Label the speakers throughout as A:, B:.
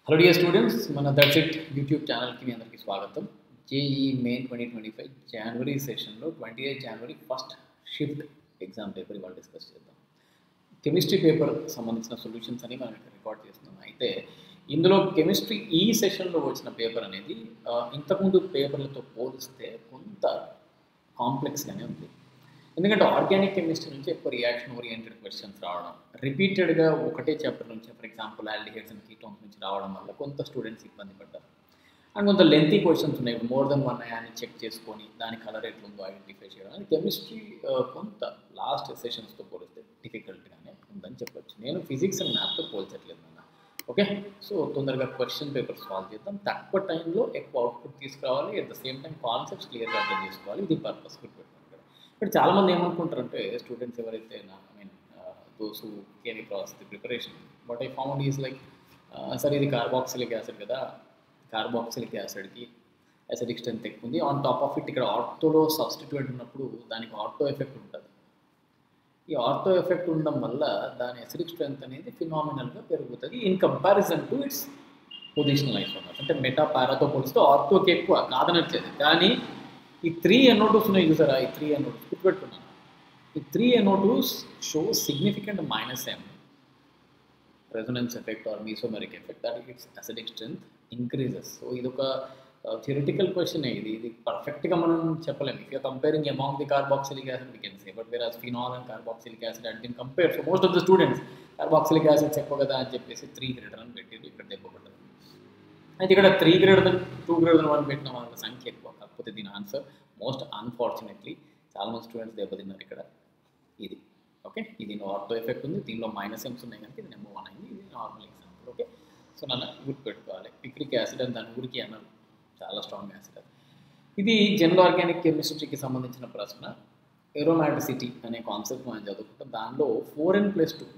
A: Hello dear students, మన that's it YouTube ఛానల్కి మీ అందరికీ స్వాగతం. జేఈ మెయిన్ 2025 జనవరి సెషన్లో 28 జనవరి ఫస్ట్ షిఫ్ట్ ఎగ్జామ్ పేపర్ ఇవాళ డిస్కస్ చేద్దాం. కెమిస్ట్రీ పేపర్ సంబంధించిన సొల్యూషన్స్ అని మనం ఇక్కడ రికార్డ్ చేస్తున్నాం. అయితే ఇందులో కెమిస్ట్రీ ఈ సెషన్లో వచ్చిన పేపర్ అనేది ఇంతకుముందు పేపర్లతో పోలిస్తే కొంత కాంప్లెక్స్గానే ఉంది. ఎందుకంటే ఆర్గానిక్ కెమిస్ట్రీ నుంచి ఎక్కువ రియాక్షన్ ఓరియంటెడ్ క్వశ్చన్స్ రావడం, రిపీటెడ్గా ఒకటే చాప్టర్ నుంచి, for example aldehydes and ketones నుంచి రావడం వల్ల కొంత స్టూడెంట్స్ ఇబ్బంది పడ్డారు. అండ్ కొంత లెంతీ క్వశ్చన్స్ ఉన్నాయి. మోర్ దెన్ వన్ అయాన్ని చెక్ చేసుకొని దాని కలర్ ఎట్లుందో ఐడెంటిఫై చేయడం అని కెమిస్ట్రీ కొంత లాస్ట్ సెషన్స్తో పోలిస్తే డిఫికల్ట్గానే ఉందని చెప్పొచ్చు. నేను ఫిజిక్స్ అండ్ మ్యాథ్తో పోల్చట్లేదు అన్న. ఓకే, సో తొందరగా క్వశ్చన్ పేపర్ సాల్వ్ చేద్దాం. తక్కువ టైంలో ఎక్కువ అవుట్పుట్ తీసుకురావాలి. At the same time concepts క్లియర్గా అర్థం చేసుకోవాలి. ఇది పర్పస్ గుర్తుపెట్టుకోండి. బట్ చాలామంది ఏమనుకుంటారంటే స్టూడెంట్స్ ఎవరైతే those who came across the preparation, what I found is like సరే ఇది కార్బాక్సిలిక్ యాసిడ్ కదా, కార్బాక్సిలిక్ యాసిడ్కి యాసిడిక్ స్ట్రెంత్ ఎక్కువ ఉంది. ఆన్ టాప్ ఆఫ్ ఇట్ ఇక్కడ ఆర్థోలో సబ్స్టిట్యూట్ ఉన్నప్పుడు దానికి ఆర్థో ఎఫెక్ట్ ఉంటుంది. ఈ ఆర్థో ఎఫెక్ట్ ఉండడం వల్ల దాని యాసిడిక్ స్ట్రెంత్ అనేది ఫినామినల్గా పెరుగుతుంది in comparison to it's positional isomers. అంటే మెటా పారాతో పోలిస్తే ఆర్థోకి ఎక్కువ కాదనట్లేదు, కానీ ఈ 3 NO2s ఉన్నాయి చూసారా, ఈ 3 NO2s గుర్తుపెట్టుకున్నాను. ఈ 3 NO2s show significant -m resonance effect or mesomeric effect, that its acidic strength increases. So ఇది ఒక థియరిటికల్ క్వశ్చన్. ఇది పర్ఫెక్ట్గా మనం చెప్పలేము. If you're comparing among the carboxylic acid we can say, but whereas phenol and carboxylic acid and then compare. So most of the students carboxylic acids ఎక్కువ కదా అని చెప్పేసి 3 greater అని పెట్టేది ఇక్కడ దెబ్బపడ్డది. అయితే ఇక్కడ 3 greater than 2 greater than 1 పెట్టిన వాళ్ళ సంఖ్య ఎక్కువ. కాకపోతే దీని ఆన్సర్ మోస్ట్ అన్ఫార్చునేట్లీ చాలామంది స్టూడెంట్స్ దెబ్బతిన్నారు ఇక్కడ. ఇది ఓకే, ఇది ఆర్థో ఎఫెక్ట్ ఉంది, దీనిలో -m's ఉన్నాయి కనుక ఇది నెంబర్ 1 అయింది. ఇది నార్మల్ ఎగ్జాంపుల్. ఓకే, సో నన్ను గుర్తుపెట్టుకోవాలి. పిక్రిక్ యాసిడ్ అని దాని ఊరికి అన్నారు, చాలా స్ట్రాంగ్ యాసిడ్ అది. ఇది జనరల్ ఆర్గానిక్ కెమిస్ట్రీకి సంబంధించిన ప్రశ్న. ఏరోమాటిసిటీ అనే కాన్సెప్ట్ మనం చదువుకుంటాం. దానిలో 4n+2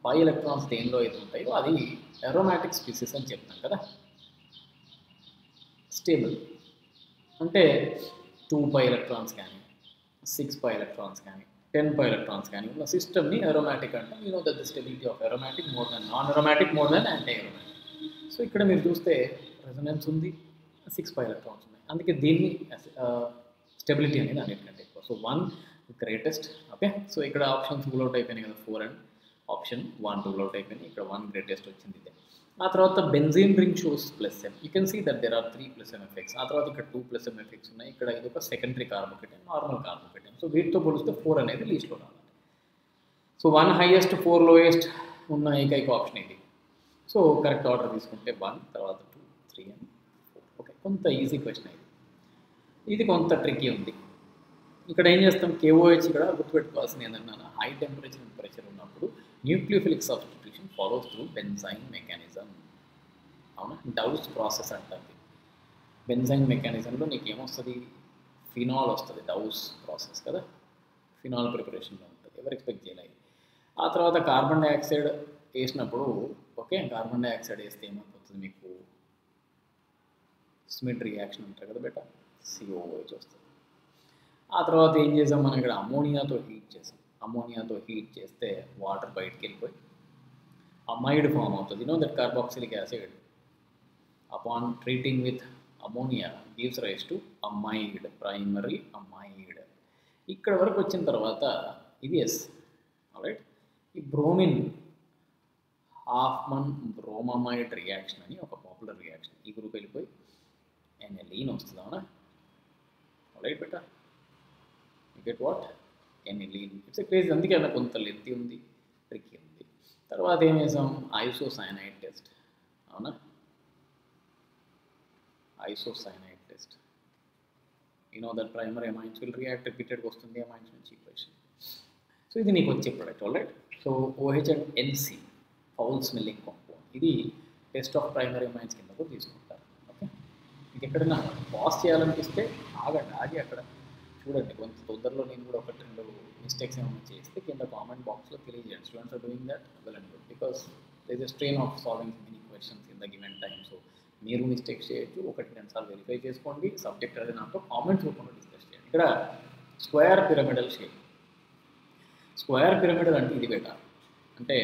A: పై ఎలక్ట్రాన్స్ దేనిలో అయితే ఉంటాయో అది ఏరోమాటిక్ స్పీసీస్ అని చెప్తాం కదా. స్టేబుల్ అంటే 2 పై ఎలక్ట్రాన్స్ కానీ 6 పై ఎలక్ట్రాన్స్ కానీ 10 పై ఎలక్ట్రాన్స్ కానీ ఉన్న సిస్టమ్ని ఏరోమాటిక్ అంటాం. You know that the stability of aromatic more than non aromatic, more than anti aromatic. So ఇక్కడ మీరు చూస్తే రెజొనెన్స్ ఉంది, 6 పై ఎలక్ట్రాన్స్ ఉన్నాయి, అందుకే దీన్ని స్టెబిలిటీ అనేది అన్నిటికంటే ఎక్కువ. So 1 greatest. ఓకే, సో ఇక్కడ ఆప్షన్స్ రూల్ అవుట్ అయిపోయినాయి కదా, 4 అండ్ ఆప్షన్ 1 రూల్ అవుట్ అయిపోయినాయి. ఇక్కడ 1 గ్రేటెస్ట్ వచ్చింది ఇదే. ఆ తర్వాత benzene ring shows +m. You can see that there are 3 +m effects. ఆ తర్వాత ఇక్కడ 2 +m ఎఫెక్ట్స్ ఉన్నాయి. ఇక్కడ ఇది ఒక సెకండరీ కార్బోకేటైన్, నార్మల్ కార్బోకేటైన్. సో వీటితో పోలిస్తే 4 అనేది లీస్ట్లో రావాలి. సో 1 హైయెస్ట్ 4 లోయెస్ట్ ఉన్న ఏకైక ఆప్షన్ ఇది. సో కరెక్ట్ ఆర్డర్ తీసుకుంటే 1, తర్వాత 2, 3 and 4. ఓకే, కొంత ఈజీ క్వశ్చన్ ఇది. ఇది కొంత ట్రిక్కీ ఉంది. ఇక్కడ ఏం చేస్తాం, KOH ఇక్కడ గుర్తుపెట్టుకోవాల్సింది ఏంటంటే హై టెంపరేచర్ అండ్ ప్రెషర్ ఉన్నప్పుడు nucleophilic substitution follows through benzyl mechanism. అవునా, డౌస్ ప్రాసెస్ అంటారు. బెంజైన్ మెకానిజంలో నీకు ఏమొస్తుంది, ఫినాల్ వస్తుంది. డౌస్ ప్రాసెస్ కదా, ఫినాల్ ప్రిపరేషన్లో ఉంటుంది. ఎవరు ఎక్స్పెక్ట్ చేయలేదు. ఆ తర్వాత కార్బన్ డైఆక్సైడ్ వేసినప్పుడు, ఓకే, కార్బన్ డైఆక్సైడ్ వేస్తే ఏమైపోతుంది మీకు, స్మిట్ రియాక్షన్ అంటారు కదా బెటా, COOH వస్తుంది. ఆ తర్వాత ఏం చేసాం, మనం ఇక్కడ అమోనియాతో హీట్ చేసాం. అమోనియాతో హీట్ చేస్తే వాటర్ బయటికి వెళ్ళిపోయి అమైడ్ ఫామ్ అవుతుంది. Know that carboxylic acid upon treating with ammonia gives rise to amide, primary amide. ఇక్కడ వరకు వచ్చిన తర్వాత ఇది ఎస్. రైట్, ఈ బ్రోమిన్ హాఫ్మన్ బ్రోమమైడ్ రియాక్షన్ అని ఒక పాపులర్ రియాక్షన్. ఈ గ్రూప్ వెళ్ళిపోయి ఎనెలీన్ వస్తుంది. అవునా, right beta, you get what, aniline. It's crazy. అందుకే అలా కొంత లెంతీ ఉంది, ట్రిక్కీ ఉంది. తర్వాత ఏం చేసాం, ఐసోసైనైడ్ టెస్ట్. అవునా, isocyanide test. You know that primary amines will react, రిపీటెడ్గా వస్తుంది అమైన్స్ నుంచి ఈక్వేషన్. సో ఇది నీకు వచ్చే product. Alright, so OH and NC foul smelling compound. ఇది టెస్ట్ ఆఫ్ ప్రైమరీ అమైన్స్ కింద కూడా తీసుకుంటారు. ఓకే, మీకు ఎక్కడైనా పాస్ చేయాలనిపిస్తే ఆగి అక్కడ చూడండి. కొంత తొందరలో నేను కూడా 1-2 మిస్టేక్స్ ఏమైనా చేస్తే కింద కామెంట్ బాక్స్లో తెలియజేయండి. Students are doing that well and good, because there is a strain of solving many questions in the given time. So మీరు మిస్టేక్స్ చేయొచ్చు, 1-2 సార్లు వెరిఫై చేసుకోండి. సబ్జెక్ట్ అనేది నాతో కామెంట్స్ రూపంలో డిస్కస్ చేయండి. ఇక్కడ square pyramidal shape. Square pyramidal అంటే ఇది బెటర్. అంటే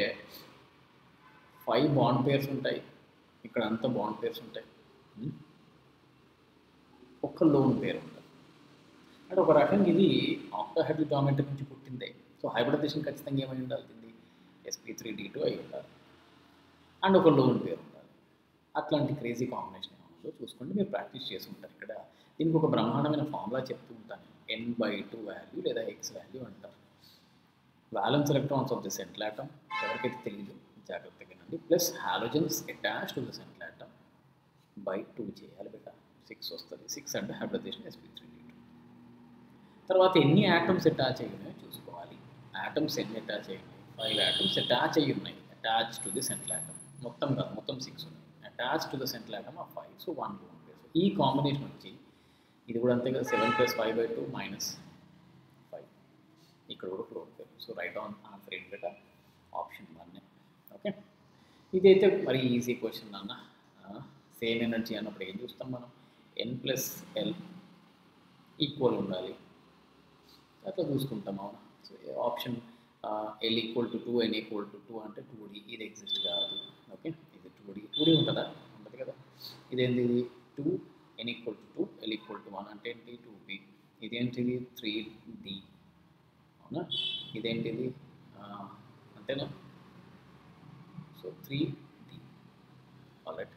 A: 5 బాండ్ పేర్స్ ఉంటాయి, ఇక్కడ అంతా బాండ్ పేర్స్ ఉంటాయి. ఒక్క లోన్ పేరు ఉంటుంది. అంటే ఒక రకంగా ఇది ఆక్టాహెడ్రల్ జామెట్రీ నుంచి పుట్టిందే. సో హైబ్రిడైజేషన్ ఖచ్చితంగా ఏమై ఉండాలి, దీన్ని sp3d2 అయి ఉండాలి. అండ్ ఒక లోన్ పేరు ఉండాలి. అట్లాంటి క్రేజీ కాంబినేషన్ ఏమో చూసుకోండి, మీరు ప్రాక్టీస్ చేసి ఉంటారు. ఇక్కడ దీనికి ఒక బ్రహ్మాండమైన ఫార్ములా చెప్తూ ఉంటాను, n/2 వాల్యూ లేదా x వాల్యూ అంటారు. valence electrons of the central atom ఎవరికైతే తెలియదు జాగ్రత్తగా వినండి, plus halogens attach to the central atom by 2 చేయాలి బేట, 6 వస్తుంది. 6 అంటే హైబ్రిడైజేషన్ sp3d2. తర్వాత ఎన్ని ఆటమ్స్ అటాచ్ అయ్యి ఉన్నాయో చూసుకోవాలి. ఆటమ్స్ ఎన్ని అటాచ్ అయ్యి ఉన్నాయి? 5 ఆటమ్స్ అటాచ్ అయ్యి ఉన్నాయి, attach to the central atom. మొత్తం కాదు, మొత్తం 6 ఉన్నాయి. Attach to the central atom of 5, so 1 lone pair. ఈ కాంబినేషన్ వచ్చి ఇది కూడా అంతే కదా, 7 + 5/2 - 5. ఇక్కడ కూడా లోన్ పేరు. సో రైట్ ఆన్ ఆన్సర్ ఏంటి బేట, ఆప్షన్ 1. ఓకే, ఇదైతే మరి ఈజీ క్వశ్చన్ అన్న. సేమ్ ఎనర్జీ అన్నప్పుడు ఏం చూస్తాం మనం, n+l ఈక్వల్ ఉండాలి, అట్లా చూసుకుంటాం. అవునా? సో ఆప్షన్ l = 2, n = 2 అంటే 2d, ఇది ఎగ్జిస్ట్ కాదు. ఓకే, ఇది 2d ఉంటుందా, ఉంటుంది కదా. ఇదేంటి, ఇది 2, n = 2, l = 1 అంటే ఏంటి, 2b. ఇదేంటిది 3d. అవునా, ఇదేంటిది అంతేనా. So 3d. ఆల్రైట్.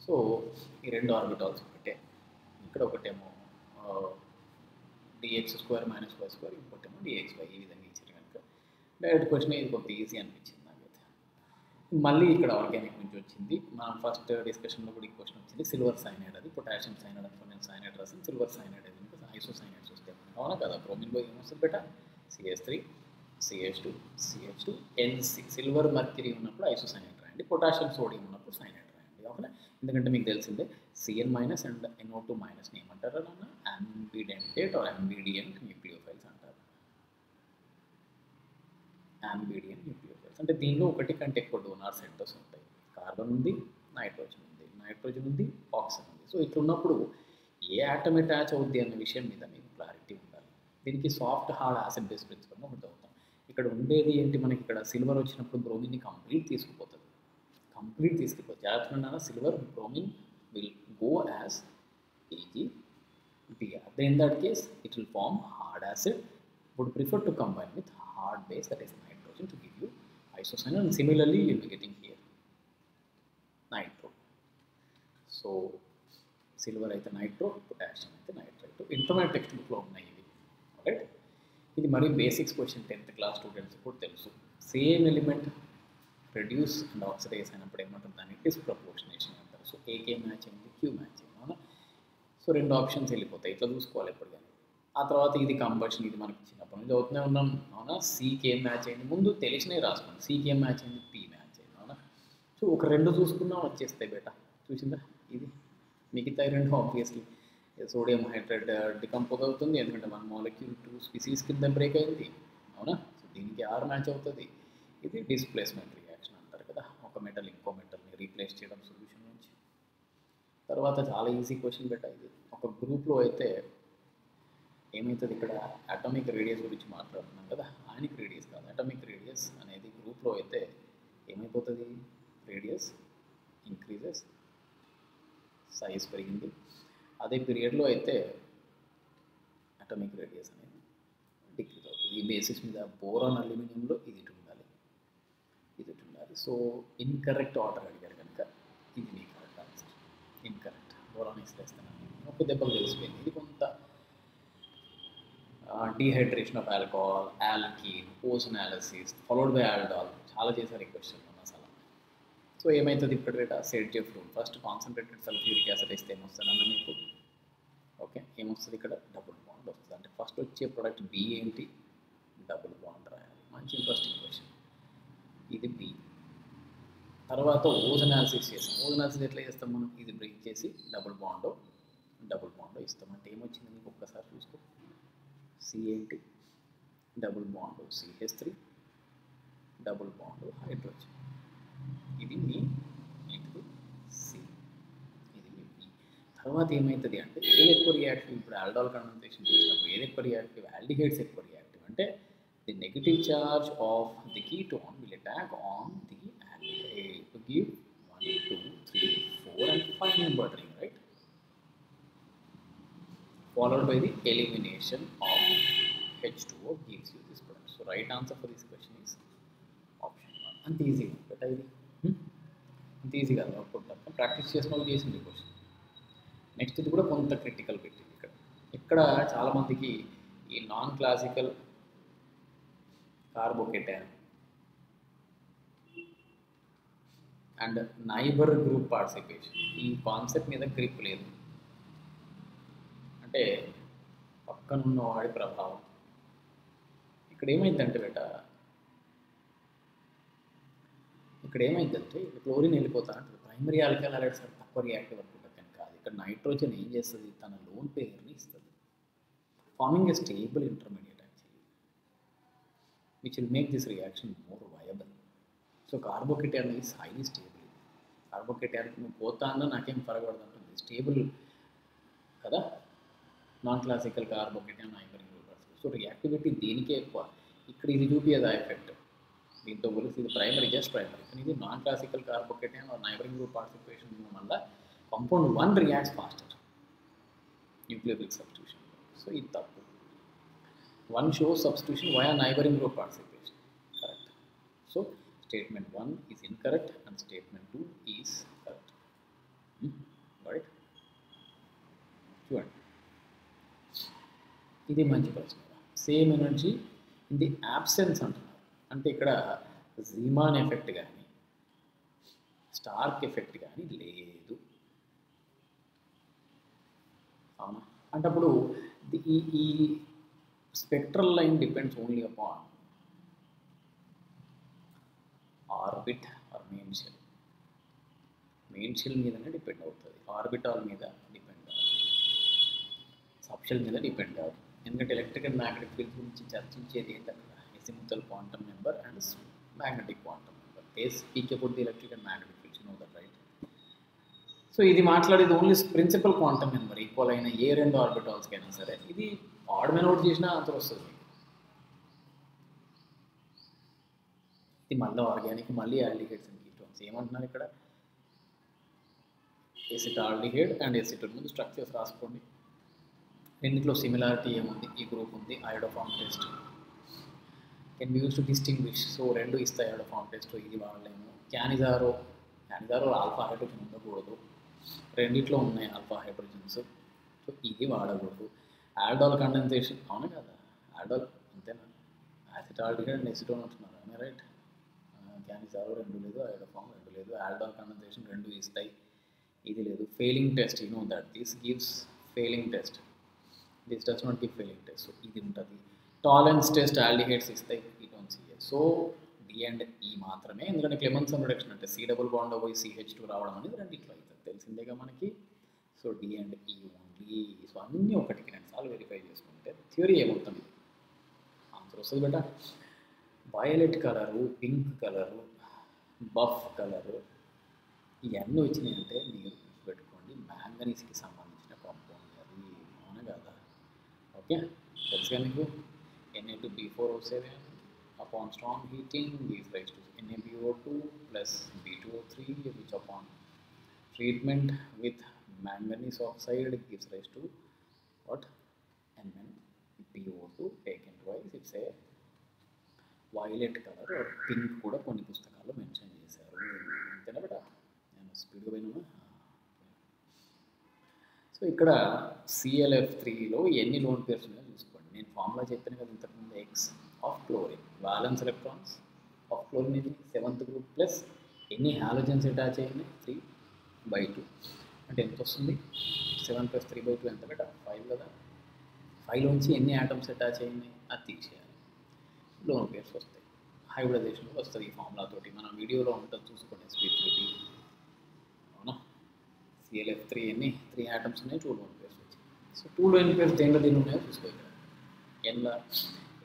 A: సో ఈ రెండు ఆర్బిటాల్స్ ఒకటే. ఇక్కడ ఒకటేమో dx² - y², ఇంకోటేమో dxy. ఈ విధంగా ఇచ్చారు కనుక డైరెక్ట్ క్వశ్చన్ ఇది కొంత ఈజీ అనిపించింది నాకైతే. మళ్ళీ ఇక్కడ ఆర్గానిక్ నుంచి వచ్చింది. మనం ఫస్ట్ డిస్కషన్లో కూడా ఈ క్వశ్చన్ వచ్చింది. సిల్వర్ సైనైడ్, అది పొటాషియం సైనైడ్ అనుకో, నేను సైనైడ్ రాసాను. సిల్వర్ సైనైడ్ అది ఇంకా ఐసోసైనైడ్స్ వస్తాయి. అవునా కదా, బ్రోమిన్లో ఏమొస్తుంది బేట, CH3 CH2 CH2 NC. Silver mercury ఉన్నప్పుడు ఐసోసైనైడ్ రాయండి, పొటాషియం సోడియం ఉన్నప్పుడు సైనైడ్ రాయండి. ఓకేనా, ఎందుకంటే మీకు తెలిసిందే Cn- అండ్ NO2- ఏమంటారు అన్న, అంబిడెంటేట్ ఆర్ అంబిడియంట్ న్యూక్లియోఫైల్స్ అంటారు. అంబిడియంట్ న్యూక్లియోఫైల్స్ అంటే దీనిలో ఒకటి కంటే ఎక్కువ డోనార్ సెంటర్స్ ఉంటాయి. కార్బన్ ఉంది, నైట్రోజన్ ఉంది, ఆక్సిజన్ ఉంది. సో ఇట్లా ఉన్నప్పుడు ఏ ఆటమ్ అటాచ్ అవుద్ది అన్న విషయం మీద మీకు క్లారిటీ ఉండాలి. దీనికి soft hard acid base principle ఒకటి అవుతాం. ఇక్కడ ఉండేది ఏంటి, మనకి ఇక్కడ సిల్వర్ వచ్చినప్పుడు బ్రోమిన్ని కంప్లీట్ తీసుకుపోతుంది. జాగ్రత్తగా silver bromine will go as AgBr. Then in that case, it will form hard acid. Would prefer to combine with hard base, that is nitrogen, to give you isocyanate. And similarly, you will be getting here nitro. So silver అయితే nitro, potassium అయితే nitrite. Intermediate text బుక్లో ఉన్నాయి ఇవి. Right, ఇది మరి basics question 10th class students కూడా తెలుసు. Same element reduce and oxidise అయినప్పుడు ఏమంటుంది, దాన్ని డిస్ప్రపోర్షనేషన్ అంటారు. సో ఏకే మ్యాచ్ అయింది, క్యూ మ్యాచ్ అయింది. అవునా, సో రెండు ఆప్షన్స్ వెళ్ళిపోతాయి. ఇట్లా చూసుకోవాలి ఎప్పుడు కానీ. ఆ తర్వాత ఇది కంబషన్, ఇది మనకి చిన్నప్పటి నుంచి అవుతూనే ఉన్నాం. అవునా, సీకి ఏం మ్యాచ్ అయింది, ముందు తెలిసినవి రాసుకోండి. సీకి ఏం మ్యాచ్ అయింది, పీ మ్యాచ్ అయింది. అవునా, సో ఒక రెండు చూసుకున్నా వచ్చేస్తాయి బేట. చూసిందా, ఇది మిగతా రెండు ఆబ్వియస్లీ సోడియం హైడ్రేట్ డికంపోజ్ అవుతుంది, ఎందుకంటే 1 molecule 2 స్పీసీస్ కింద బ్రేక్ అయింది. అవునా, సో దీనికి R మ్యాచ్ అవుతుంది. ఇది డిస్ప్లేస్మెంట్ రియాక్షన్ అంటారు కదా, ఒక మెటల్ ఇంకో మెటల్ని రీప్లేస్ చేయడం సొల్యూషన్ నుంచి. తర్వాత చాలా ఈజీ క్వశ్చన్ బెట ఇది. ఒక గ్రూప్లో అయితే ఏమవుతుంది, ఇక్కడ అటామిక్ రేడియస్ గురించి మాట్లాడుతున్నాం కదా, ఆనిక్ రేడియస్ కాదు, అటామిక్ రేడియస్ అనేది గ్రూప్లో అయితే ఏమైపోతుంది, రేడియస్ ఇంక్రీజెస్, సైజ్ పెరిగింది. అదే పీరియడ్లో అయితే అటామిక్ రేడియస్ అనేది డిక్రీజ్ అవుతుంది. ఈ బేసిస్ మీద బోరాన్ అల్యూమినియంలో ఇది ఉండాలి, ఇది ఉండాలి. సో ఇన్కరెక్ట్ ఆర్డర్ అడిగారు కనుక ఇది మీ correct answer. Incorrect, boron is less than aluminium. ఒక దెబ్బలు తెలిసిపోయింది. ఇది కొంత dehydration of alcohol, alkene, ozonolysis followed by aldol, చాలా చేశారు ఈ క్వశ్చన్ అసలు. సో ఏమవుతుంది ఇక్కడ Saytzeff rule, first concentrated sulphuric acid ఇస్తే ఏమొస్తుంది అన్న మీకు, ఓకే ఏమొస్తుంది ఇక్కడ డబుల్ బాండ్ వస్తుంది. అంటే ఫస్ట్ వచ్చే ప్రోడక్ట్ బి ఏంటి, డబుల్ బాండ్ రాయాలి. మంచి ఇంట్రెస్టింగ్ క్వశ్చన్ ఇది. బి తర్వాత ఓజోనాలిసిస్ చేస్తాం. ఓజోనాలిసిస్ ఎట్లా చేస్తాం మనం, ఇది బ్రేక్ చేసి డబుల్ బాండ్ ఇస్తాం. అంటే ఏమొచ్చింది మీకు ఒక్కసారి చూసుకో, సి ఏంటి, double bond CH3, double bond hydrogen. ఇది మీ ఏంటిది సి, ఇది మీ బి. తర్వాత ఏమవుతుంది అంటే ఏది ఎక్కువ రియాక్టివ్, ఇప్పుడు ఆల్డాల్ కండెన్సేషన్ చేసినప్పుడు ఏది ఎక్కువ రియాక్టివ్, ఆల్డిహైడ్స్ ఎక్కువ రియాక్టివ్. అంటే the negative charge of the ketone will attack on the aldehyde to give 1 2 3 carbanion buttering, right? Followed by the elimination of H2O gives you this product. So right answer for this question is option 1. అంత ఈజీగా but ఇది అంత ఈజీగా output తప్ప practice చేసిన వాళ్ళు చేసింది question. Next ఇది కూడా కొంత క్రిటికల్ పెట్టింది ఇక్కడ చాలామందికి ఈ non classical carbocation and neighbour group participation ఈ కాన్సెప్ట్ మీద గ్రిప్ లేదు. అంటే పక్కనున్న వాడి ప్రభావం ఇక్కడ ఏమైందంటే క్లోరిన్ వెళ్ళిపోతా అంటారు. ప్రైమరీ ఆల్కైల్ హైడ్రైడ్స్ తక్కువ రియాక్టివ్ అనుకుంటా కానీ కాదు. ఇక్కడ నైట్రోజన్ ఏం చేస్తుంది, తన లోన్ పేరుని ఇస్తుంది, forming a stable intermediate actually which will make this reaction more viable. So carbocation is highly stable. Carbocation నువ్వు పోతా అన్నా నాకేం పరగబడుతుంటుంది, స్టేబుల్ కదా. Non classical carbocation neighbouring group. So reactivity దీనికే ఎక్కువ. ఇక్కడ ఇది చూపించదు ఆ ఎఫెక్ట్, దీంతో పోలిసి ఇది ప్రైమరీ, జస్ట్ ప్రైమరీ. కానీ ఇది non classical carbocation neighbouring group participation వల్ల compound 1 reacts faster nucleophilic substitution. So ఇది తప్పు. 1 shows substitution via neighboring group participation. Correct. So statement 1 is incorrect and statement 2 is correct. Right? చూడండి, ఇది మంచి ప్రశ్న. Same energy in the absence అంటున్నారు. అంటే ఇక్కడ జీమాన్ ఎఫెక్ట్ కానీ స్టార్క్ ఎఫెక్ట్ కానీ లేదు. అవునా? అంటే అప్పుడు ఈ spectral line depends only upon orbit or main shell. Main shell మీదనే డిపెండ్ అవుతుంది, ఆర్బిటాల్ మీద డిపెండ్ అవ్వదు, సబ్ షెల్ మీద డిపెండ్ అవ్వదు. ఎందుకంటే ఎలక్ట్రిక్ అండ్ మ్యాగ్నెటిక్ ఫీల్డ్ గురించి చర్చించేది ఏంటంటే azimuthal quantum number and magnetic quantum number. Speak about the electric and magnetic fields, no that right. So ఇది మాట్లాడేది only principal quantum number equal అయిన ఏ 2 ఆర్బిటాల్స్కి అయినా సరే. ఇది ఆడ్ మెన్ అవుట్ చేసినా ఆన్సర్ వస్తుంది. ఇది మళ్ళీ ఆర్గానిక్, మళ్ళీ ఆల్డిహైడ్స్ అండ్ కీటోన్స్. ఏమంటున్నారు ఇక్కడ? Acetaldehyde and acetone. ముందు స్ట్రక్చర్స్ రాసుకోండి. రెండిట్లో సిమిలారిటీ ఏముంది? ఈ గ్రూప్ ఉంది. Iodoform test can be use to distinguish. So 2 ఇస్తాయి అయోడోఫార్మ్ టెస్ట్. ఇది వాడలేము. క్యానిజారో ఆల్ఫా హైడ్రోజన్ ఉండకూడదు, రెండిట్లో ఉన్నాయి ఆల్ఫా హైడ్రోజన్స్. సో ఇది వాడకూడదు. ఆల్డాల్ కండెన్సేషన్, అవునా కదా? ఆల్డాల్ అంతేనా? యాసిటాల్డిహైడ్ అండ్ ఎసిటోన్ అంటున్నారు, అవునా? రైట్. క్యానిజారో 2 లేదు, అయోడోఫార్మ్ 2 లేదు, ఆల్డాల్ కండెన్సేషన్ 2 ఇస్తాయి, ఇది లేదు. Failing test, you know that this gives failing test, this does not give failing test. So ఇది ఉంటుంది. టాలరెన్స్ టెస్ట్ ఆల్డిహైడ్స్ ఇస్తాయి, కీటోన్స్ ఇయ్యాయి. సో డి అండ్ ఈ మాత్రమే. ఎందుకంటే క్లెమెన్సన్ రిడక్షన్ అంటే సి డబుల్ బాండ్ పోయి CH2 రావడం అనేది రెండిట్లో అవుతుంది, తెలిసిందేగా మనకి. సో డి అండ్ ఈ ఓన్లీ. సో అన్నీ ఒకటికి 2 సార్లు వెరిఫై చేసుకుంటే థియరీ ఏమవుతుంది, ఆన్సర్ వస్తుంది బెట. Violet colour, pink colour, buff colour ఇవన్నీ వచ్చినాయంటే మీరు పెట్టుకోండి మ్యాంగనీస్కి సంబంధించిన కాంపౌండ్ అది, అవునా కదా? ఓకే, తెలుసుగా మీకు. Na2B4O7 upon strong heating gives rise to NaBO2 plus B2O3, which upon treatment with manganese oxide gives rise to what? NnBO2 taken twice. It's a violet color or pink కూడా కొన్ని పుస్తకాల్లో mention చేశారు. అంతేనా బేటా? నేను స్పీడ్గా పోయినా. సో ఇక్కడ ClF3లో ఎన్ని లోన్ పేర్స్ ఉన్నాయో చూసుకోండి. నేను ఫార్ములా చెప్పాను కదా ఇంతకుముందు, X of chlorine, violence electrons of chlorine ఇది 7th గ్రూప్ ప్లస్ ఎన్ని హాలోజన్స్ అటాచ్ అయినాయి 3/2. అంటే ఎంత వస్తుంది? 7 + 3/2 ఎంత బేటా? 5 కదా. 5లోంచి ఎన్ని ఆటమ్స్ అటాచ్ అయినాయి అది తీసేయాలి, లోన్ పేర్స్ వస్తాయి. హైబ్రిడైజేషన్ వస్తుంది ఈ ఫార్ములా తోటి. మన వీడియోలో ఉంటుంది చూసుకోండి. sp3b, అవునా? ClF3 ఎన్ని 3 ఆటమ్స్ ఉన్నాయి, 2 లోన్ పేర్స్ వచ్చాయి. సో 2 లోన్ పేర్స్ దేంట్లో దీని ఉన్నాయో చూసుకో. ఇక్కడ ఎన్లా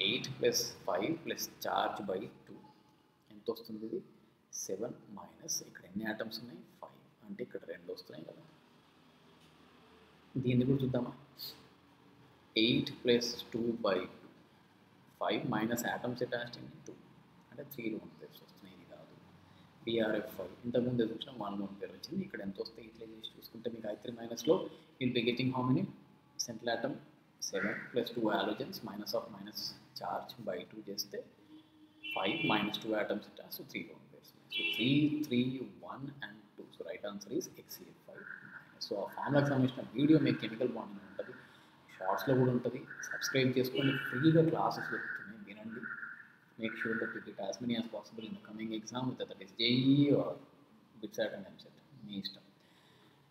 A: 8 + 5 + చార్జ్ బై 2 ఎంత వస్తుంది? ఇది 7 మైనస్ ఇక్కడ ఎన్ని ఆటమ్స్ ఉన్నాయి 5, అంటే ఇక్కడ 2 వస్తున్నాయి కదా. దీన్ని కూడా చూద్దామా? 8 + 2/2, 5 మైనస్ ఆటమ్స్ అటాచ్డ్ 2, అంటే 3 లోన్ పేర్స్ వస్తున్నాయి. ఇది కాదు. BRF5 ఇంతకుముందు చూసిన 1 లోన్ పేరు వచ్చింది. ఇక్కడ ఎంత వస్తాయి ఇట్లా చేసి చూసుకుంటే మీకు I3 మైనస్లో will be getting how many central atom 7 plus 2 halogens minus of minus charge by 2 చేస్తే 5 minus 2 atoms it has, so 3 lone pairs. So 3, 3, 1 and 2. So right answer is XCF5 minus. So a formula examination video make chemical bonding untadi. Shorts lo kuda untadi. Subscribe cheskondi, free ga classes dorugutunnayi vinandi. Make sure that you get as many as possible in the coming exam, whether that is JEE or BITSAT and MSET. మీ ఇష్టం.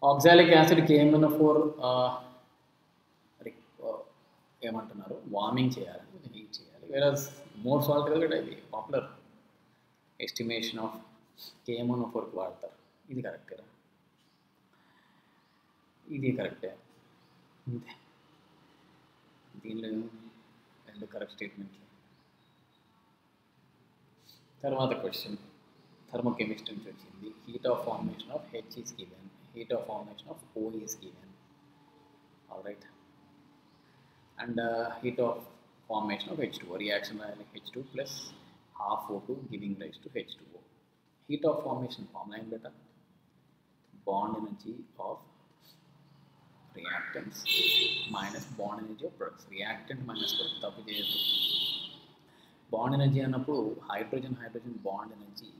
A: Oxalic acid KMnO4 ఏమంటున్నారు warming చేయాలి, heat చేయాలి. వేరస్ more salt కదా ఇది popular estimation of KMnO4కి వాడతారు. ఇది కరెక్టేనా? ఇది కరెక్టే. అంతే. దీనిలో రెండు కరెక్ట్ స్టేట్మెంట్లు. తర్వాత క్వశ్చన్ థర్మోకెమిస్ట్రీ నుంచి వచ్చింది. Heat of formation of H is given, heat of formation of O is given. All right. And heat of formation of H2O, reaction like H2 plus half O2 giving rise to H2O. Heat of formation formula in beta, bond energy of reactants minus bond energy of products. Reactant minus product తప్పు చేయొద్దు. Bond energy అన్నప్పుడు hydrogen bond energy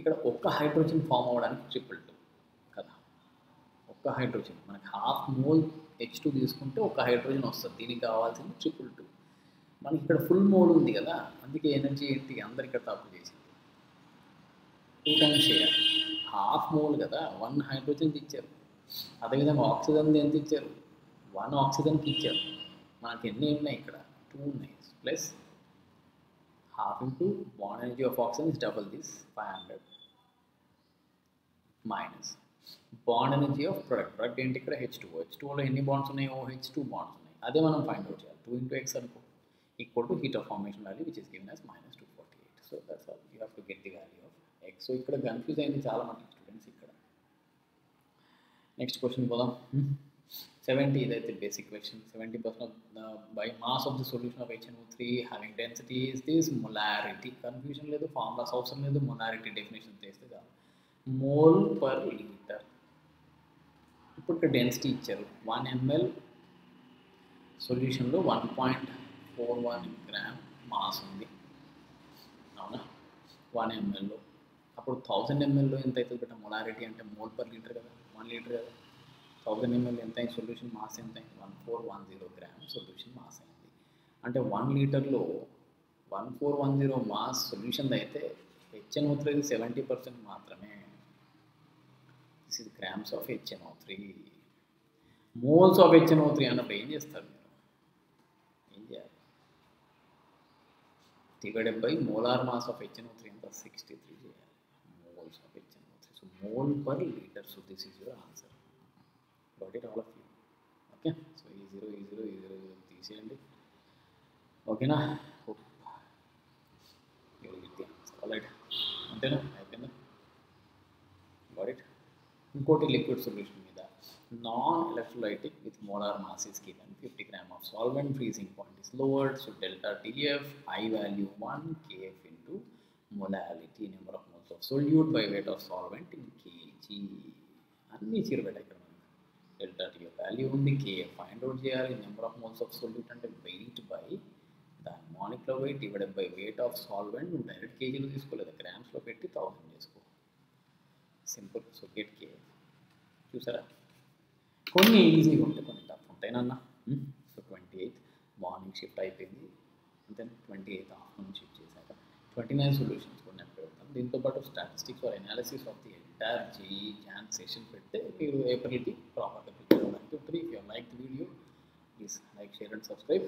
A: ఇక్కడ ఒక్క hydrogen form అవ్వడానికి 2 కదా. ఒక్క hydrogen మనకి half mole H2 తీసుకుంటే ఒక హైడ్రోజన్ వస్తుంది. దీనికి కావాల్సింది 2. మనకి ఇక్కడ ఫుల్ మోల్ ఉంది కదా, అందుకే ఎనర్జీ ఏంటి అందరు ఇక్కడ తప్పు చేసింది. 2 టైమ్స్ చేయాలి. హాఫ్ మోల్ కదా, 1 హైడ్రోజన్ ఇచ్చారు. అదేవిధంగా ఆక్సిజన్ ఎంత ఇచ్చారు? 1 ఆక్సిజన్కి ఇచ్చారు. మనకి ఎన్ని ఉన్నాయి ఇక్కడ? 2 ఉన్నాయి. Plus half into bond energy of oxygen is double this 500 minus bond energy of product ఏంటి ఇక్కడ H2O లో ఎన్ని బాండ్స్ ఉన్నాయి? OH2 బాండ్స్ ఉన్నాయి. అదే మనం ఫైండ్ అవుట్ చేయాలి. 2 into X అనుకో equal to heat of formation value which is given as -248. So that's all, you have to get the value of X. So ఇక్కడ కన్ఫ్యూజ్ అయింది చాలా మంది స్టూడెంట్స్ ఇక్కడ. నెక్స్ట్ క్వశ్చన్ పోదాం. 70 ఇదైతే basic question. 70% by mass of the solution of HNO3 having density is this molarity. Confusion లేదు, formulas అవసరం లేదు, మొలారిటీ డెఫినేషన్ చేస్తే చాలు. Mole per litre. ఇప్పుడు ఇక్కడ డెన్సిటీ ఇచ్చారు. 1 ml సొల్యూషన్లో 1.41 గ్రామ్ మాస్ ఉంది, అవునా? 1 mlలో. అప్పుడు 1000 mlలో ఎంత అవుతుంది బెట్ట? మొలారిటీ అంటే మోల్ పర్ లీటర్ కదా, 1 లీటర్ కదా. 1000 ml ఎంత అయింది? సొల్యూషన్ మాస్ ఎంత అయింది? 1410 గ్రామ్ సొల్యూషన్ మాస్ అయింది. అంటే 1 లీటర్లో 1410 మాస్ సొల్యూషన్ అయితే HNO3 70% మాత్రమే. This is grams of HNO3. Moles of HNO3 అన్నప్పుడు ఏం చేస్తారు మీరు? ఏం చేయాలి? divided by molar mass of HNO3 ఎంత? 63 చేయాలి. Moles of HNO3. So mole per liter. So this is your answer. Got it all of you? Okay. So E0 తీసేయండి. ఓకేనా? ఆల్రైట్, అంతేనా? అయిపోయిందా? Got it? ఇంకోటి లిక్విడ్ సొల్యూషన్ మీద non electrolytic with molar mass is given 50 gram of solvent, freezing point is lowered. So delta TF I value 1 KF into molality number of moles of solute by weight of solvent in kg. అన్నీ చిరుబెట్ట ఇక్కడ మనకి. Delta TF value ఉంది, KF find out చేయాలి. Number of moles of solute అంటే weight by దాని molecular weight divided by weight of solvent. నువ్వు direct కేజీలో తీసుకోలేదు, గ్రామ్స్లో పెట్టి 1000 చేసుకో. సింపుల్. So get care. చూసారా? కొన్ని ఈజీగా ఉంటాయి, కొన్ని టఫ్ ఉంటాయి నాన్న. సో 28 మార్నింగ్ షిఫ్ట్ అయిపోయింది, అంతే. 28 ఆఫ్టర్నూన్ షిఫ్ట్ చేశాక 29 సొల్యూషన్స్ కూడా నేను పెడతాను. దీంతోపాటు statistics or analysis of the entire JEE Jan session పెడితే మీరు ఏప్రిల్కి ప్రాపర్గా ప్రిపేర్ అవ్వడానికి ఉంటుంది. If you like the video please like, share and subscribe.